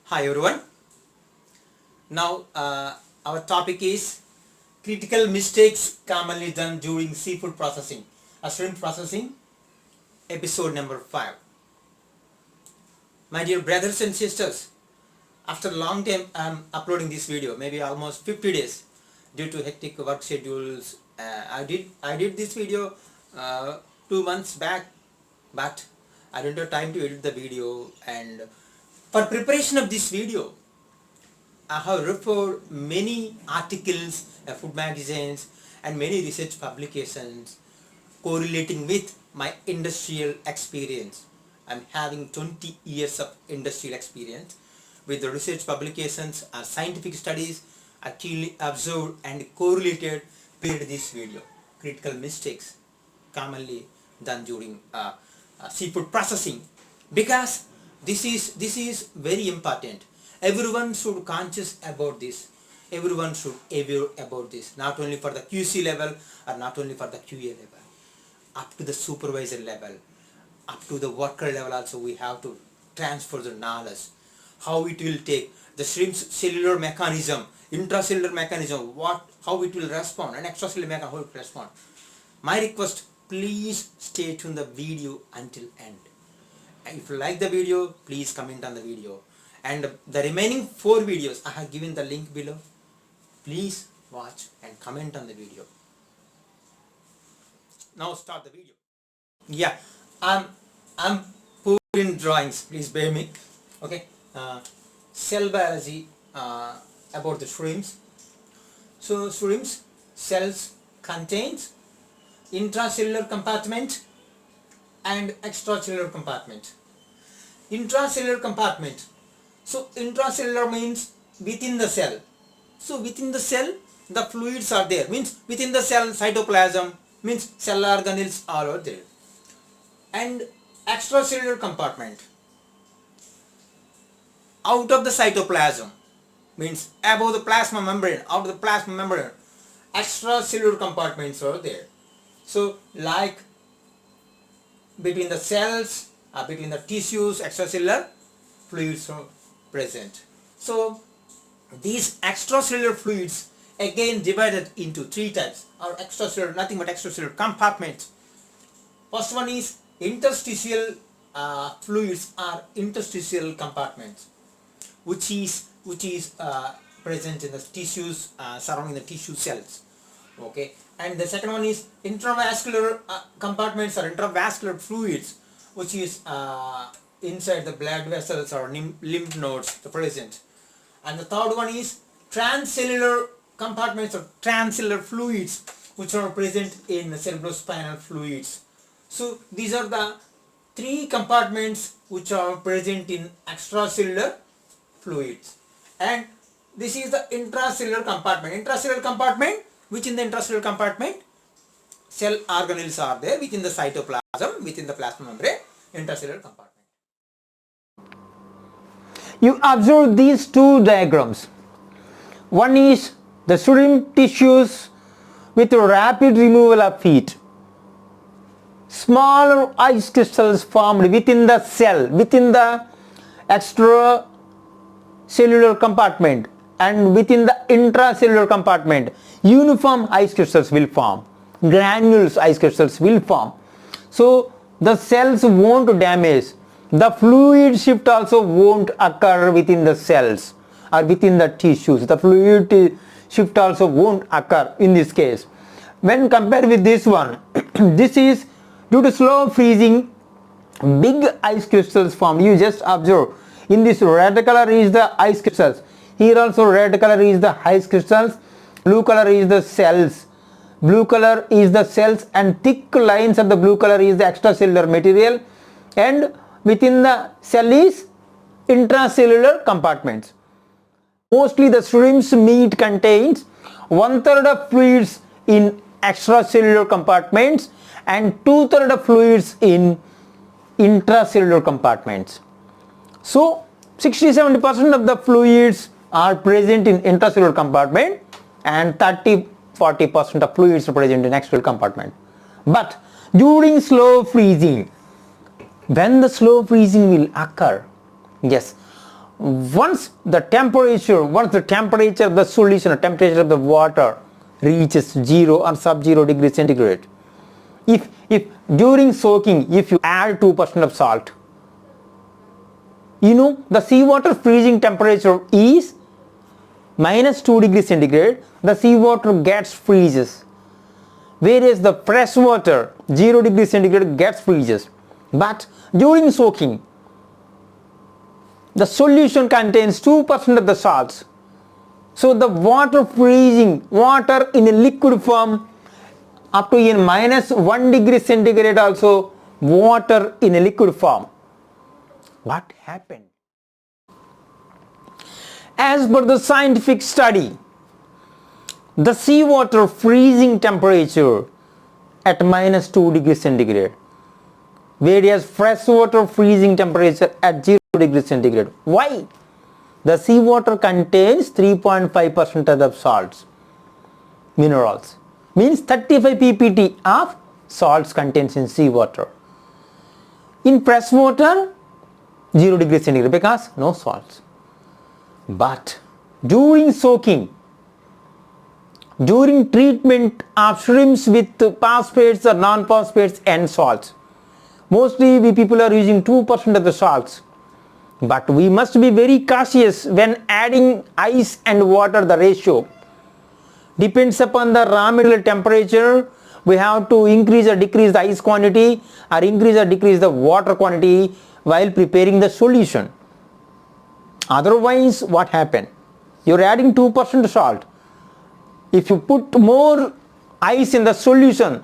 Hi everyone. Now our topic is critical mistakes commonly done during seafood processing, shrimp processing, episode number 5. My dear brothers and sisters, after a long time I am uploading this video, maybe almost 50 days due to hectic work schedules. I did this video 2 months back, but I don't have time to edit the video, and for preparation of this video I have referred many articles, food magazines and many research publications correlating with my industrial experience. I'm having 20 years of industrial experience. With the research publications or scientific studies, I keenly observed and correlated prepared this video. Critical mistakes commonly done during seafood processing, because this is very important. Everyone should conscious about this. Everyone should aware about this, not only for the QC level or not only for the QA level, up to the supervisor level, up to the worker level also. We have to transfer the knowledge, how it will take the shrimp's cellular mechanism, intracellular mechanism, how it will respond, and extracellular mechanism, how it will respond. My request, please stay tuned the video until end. And if you like the video, please comment on the video. And the remaining 4 videos, I have given the link below. Please watch and comment on the video. Now start the video. Yeah, I'm poor in drawings. Please bear me. Okay. Cell biology about the shrimps. So shrimps cells contains intracellular compartment and extracellular compartment. Intracellular compartment. So intracellular means within the cell. So within the cell the fluids are there, means within the cell cytoplasm, means cell organelles are all there. And extracellular compartment, out of the cytoplasm, means above the plasma membrane, out of the plasma membrane, extracellular compartments are there. So like between the cells, between the tissues, extracellular fluids are present. So these extracellular fluids again divided into 3 types, or extracellular, nothing but extracellular compartments. First one is interstitial fluids or interstitial compartments, which is present in the tissues surrounding the tissue cells. Okay, and the second one is intravascular compartments or intravascular fluids, which is inside the blood vessels or lymph nodes present. And the third one is transcellular compartments or transcellular fluids, which are present in the cerebrospinal fluids. So these are the 3 compartments which are present in extracellular fluids. And this is the intracellular compartment. Intracellular compartment, which in the intracellular compartment cell organelles are there within the cytoplasm, within the plasma membrane, intracellular compartment. You observe these 2 diagrams. One is the shrimp tissues with rapid removal of heat. Smaller ice crystals formed within the cell, within the extracellular compartment, and within the intracellular compartment, uniform ice crystals will form. Granules ice crystals will form. So the cells won't damage. The fluid shift also won't occur within the cells or within the tissues. The fluid shift also won't occur in this case. When compared with this one, this is due to slow freezing, big ice crystals formed. You just observe, in this red color is the ice crystals. Here also red color is the ice crystals. Blue color is the cells. Blue color is the cells, and thick lines of the blue color is the extracellular material, and within the cell is intracellular compartments. Mostly the shrimp's meat contains 1/3 of fluids in extracellular compartments and 2/3 of fluids in intracellular compartments. So 60-70% of the fluids are present in intracellular compartment and 30-40% of fluids are present in extracellular compartment. But during slow freezing, when the slow freezing will occur, yes, once the temperature of the solution, the temperature of the water reaches 0 or sub-0 degrees centigrade, if during soaking, if you add 2% of salt, the seawater freezing temperature is minus 2 degrees centigrade, the seawater gets freezes, whereas the fresh water 0 degrees centigrade gets freezes. But during soaking, the solution contains 2% of the salts, so the water in a liquid form up to in minus 1 degree centigrade, also water in a liquid form. What happened? As per the scientific study, the seawater freezing temperature at minus 2 degrees centigrade, whereas freshwater freezing temperature at 0 degrees centigrade. Why? The seawater contains 3.5% of the salts, minerals, means 35 ppt of salts contains in seawater. In freshwater, 0 degrees centigrade because no salts. But during soaking, during treatment of shrimps with phosphates or non-phosphates and salts, mostly we people are using 2% of the salts. But we must be very cautious when adding ice and water. The ratio depends upon the raw material temperature. We have to increase or decrease the ice quantity or increase or decrease the water quantity while preparing the solution. Otherwise, what happen? You are adding 2% salt. If you put more ice in the solution,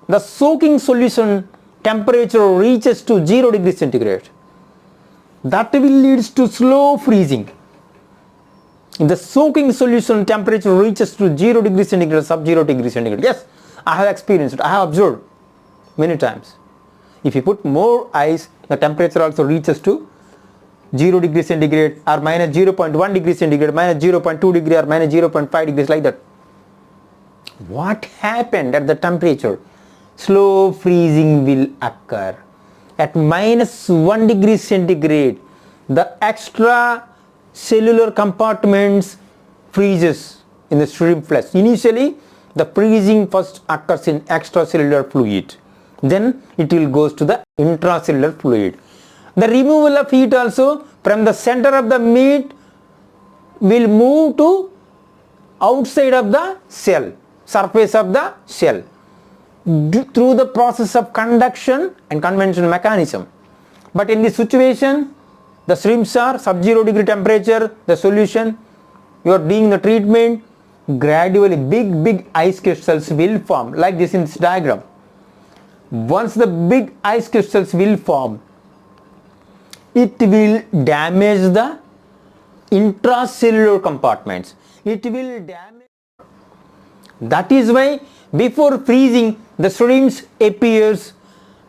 the soaking solution temperature reaches to 0 degrees centigrade. That will lead to slow freezing. If the soaking solution temperature reaches to 0 degrees centigrade, sub-0 degrees centigrade. Yes, I have experienced it. I have observed many times. If you put more ice, the temperature also reaches to 0 degrees centigrade or minus 0.1 degrees centigrade, minus 0.2 degree or minus 0.5 degrees, like that. What happened at the temperature? Slow freezing will occur. At minus 1 degree centigrade, the extra cellular compartments freezes in the shrimp flesh. Initially, the freezing first occurs in extracellular fluid. Then it will goes to the intracellular fluid. The removal of heat also from the center of the meat will move to outside of the shell, surface of the shell, through the process of conduction and convection mechanism. But in this situation, the shrimps are sub-0 degree temperature, the solution, you are doing the treatment, gradually big ice crystals will form, like this in this diagram. Once the big ice crystals will form, it will damage the intracellular compartments. It will damage. That is why before freezing, the shrimps appears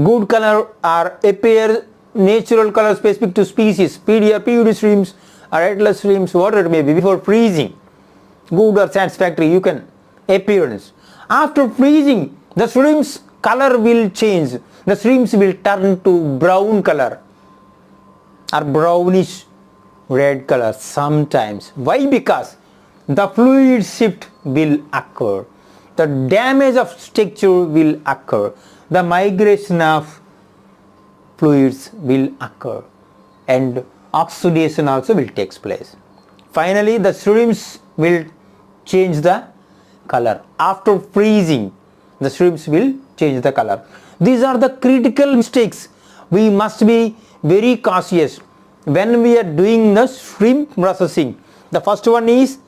good color or appear natural color specific to species, PD or PUD shrimps or atlas shrimps, whatever it may be. Before freezing, good or satisfactory, you can appearance. After freezing, the shrimps color will change. The shrimps will turn to brown color or brownish red color sometimes. Why? Because the fluid shift will occur, the damage of structure will occur, the migration of fluids will occur, and oxidation also will take place. Finally, the shrimps will change the color. After freezing, the shrimps will change the color. These are the critical mistakes. We must be very cautious when we are doing the shrimp processing. The first one is,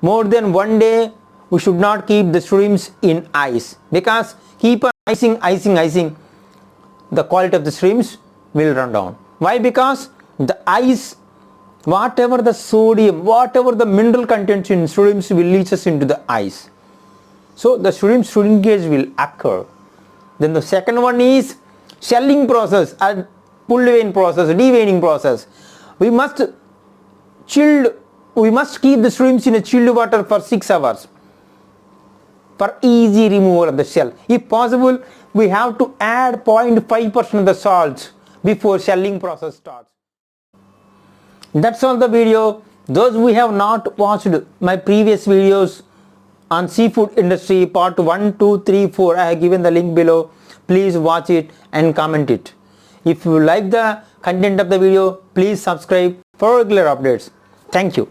more than 1 day we should not keep the shrimps in ice, because keep on icing, the quality of the shrimps will run down. Why? Because the ice, whatever the sodium, whatever the mineral content in shrimps will leaches into the ice. So the shrimp shrinkage will occur. Then the second one is shelling process and pull vein process, deveining process. We must keep the shrimps in a chilled water for 6 hours for easy removal of the shell. If possible, we have to add 0.5% of the salts before shelling process starts. That's all the video. Those who have not watched my previous videos on seafood industry part 1, 2, 3, 4, I have given the link below. Please watch it and comment it. If you like the content of the video, please subscribe for regular updates. Thank you.